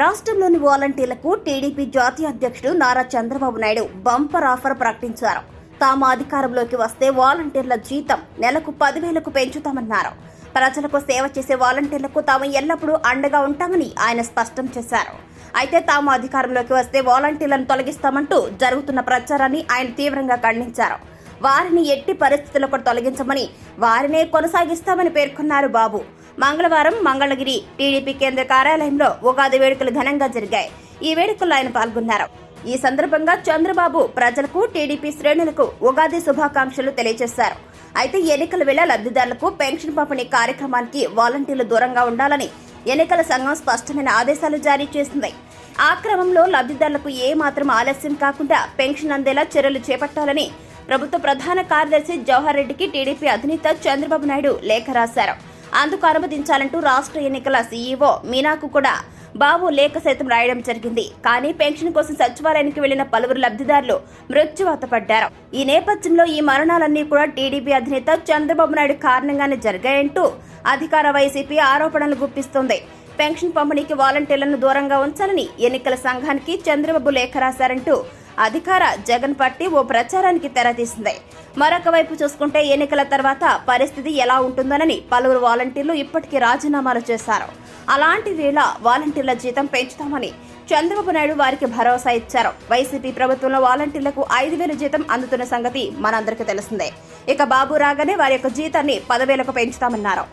రాష్ట్రంలోని వాలంటీర్లకు టీడీపీ జాతీయ అధ్యక్షుడు నారా చంద్రబాబు నాయుడు బంపర్ ఆఫర్ ప్రకటించారు. తాము అధికారంలోకి వస్తే వాలంటీర్ల జీతం నెలకు 10,000కు పెంచుతామన్నారు. ప్రజలకు సేవ చేసే వాలంటీర్లకు తాము ఎల్లప్పుడూ అండగా ఉంటామని ఆయన స్పష్టం చేశారు. అయితే తాము అధికారంలోకి వస్తే వాలంటీర్లను తొలగిస్తామంటూ జరుగుతున్న ప్రచారాన్ని ఆయన తీవ్రంగా ఖండించారు. వారిని ఎట్టి పరిస్థితులకు తొలగించమని, వారినే కొనసాగిస్తామని పేర్కొన్నారు బాబు. మంగళవారం మంగళగిరి టీడీపీ కేంద్ర కార్యాలయంలో ఉగాది వేడుకలు ఘనంగా జరిగాయి. ఈ వేడుకల్లో ఆయన పాల్గొన్నారు. ఈ సందర్భంగా చంద్రబాబు ప్రజలకు, టీడీపీ శ్రేణులకు ఉగాది శుభాకాంక్షలు తెలియజేశారు. అయితే ఎన్నికల వేళ లబ్ధిదారులకు పెన్షన్ పంపిణీ కార్యక్రమానికి వాలంటీర్లు దూరంగా ఉండాలని ఎన్నికల సంఘం స్పష్టమైన ఆదేశాలు జారీ చేసింది. ఆ క్రమంలో లబ్ధిదారులకు ఏ మాత్రం ఆలస్యం కాకుండా పెన్షన్ అందేలా చర్యలు చేపట్టాలని ప్రభుత్వ ప్రధాన కార్యదర్శి జవహర్ రెడ్డికి టీడీపీ అధినేత చంద్రబాబు నాయుడు లేఖ రాశారు. అందుకు అనుమతించాలంటూ రాష్ట్ర ఎన్నికల సీఈఓ మీనాకు కూడా బాబు లేఖ సైతం రాయడం జరిగింది. కానీ పెన్షన్ కోసం సచివాలయానికి వెళ్లిన పలువురు లబ్ధిదారులు మృత్యువాత పడ్డారు. ఈ నేపథ్యంలో ఈ మరణాలన్నీ కూడా టీడీపీ అధినేత చంద్రబాబు నాయుడు కారణంగానే జరిగాయంటూ అధికార వైసీపీ ఆరోపణలు గుప్పిస్తోంది. పెన్షన్ పంపిణీకి వాలంటీర్లను దూరంగా ఉంచాలని ఎన్నికల సంఘానికి చంద్రబాబు లేఖ రాశారంటూ అధికార జగన్ పార్టీ ఓ ప్రచారానికి తెరతీసింది. మరొక వైపు చూసుకుంటే ఎన్నికల తర్వాత పరిస్థితి ఎలా ఉంటుందోనని పలువురు వాలంటీర్లు ఇప్పటికీ రాజీనామాలు చేశారు. అలాంటి వేళ వాలంటీర్ల జీతం పెంచుతామని చంద్రబాబు నాయుడు వారికి భరోసా ఇచ్చారు. వైసీపీ ప్రభుత్వంలో వాలంటీర్లకు 5,000 జీతం అందుతున్న సంగతి మనందరికీ తెలిసిందే. ఇక బాబు రాగానే వారి యొక్క జీతాన్ని 10,000కు పెంచుతామన్నారు.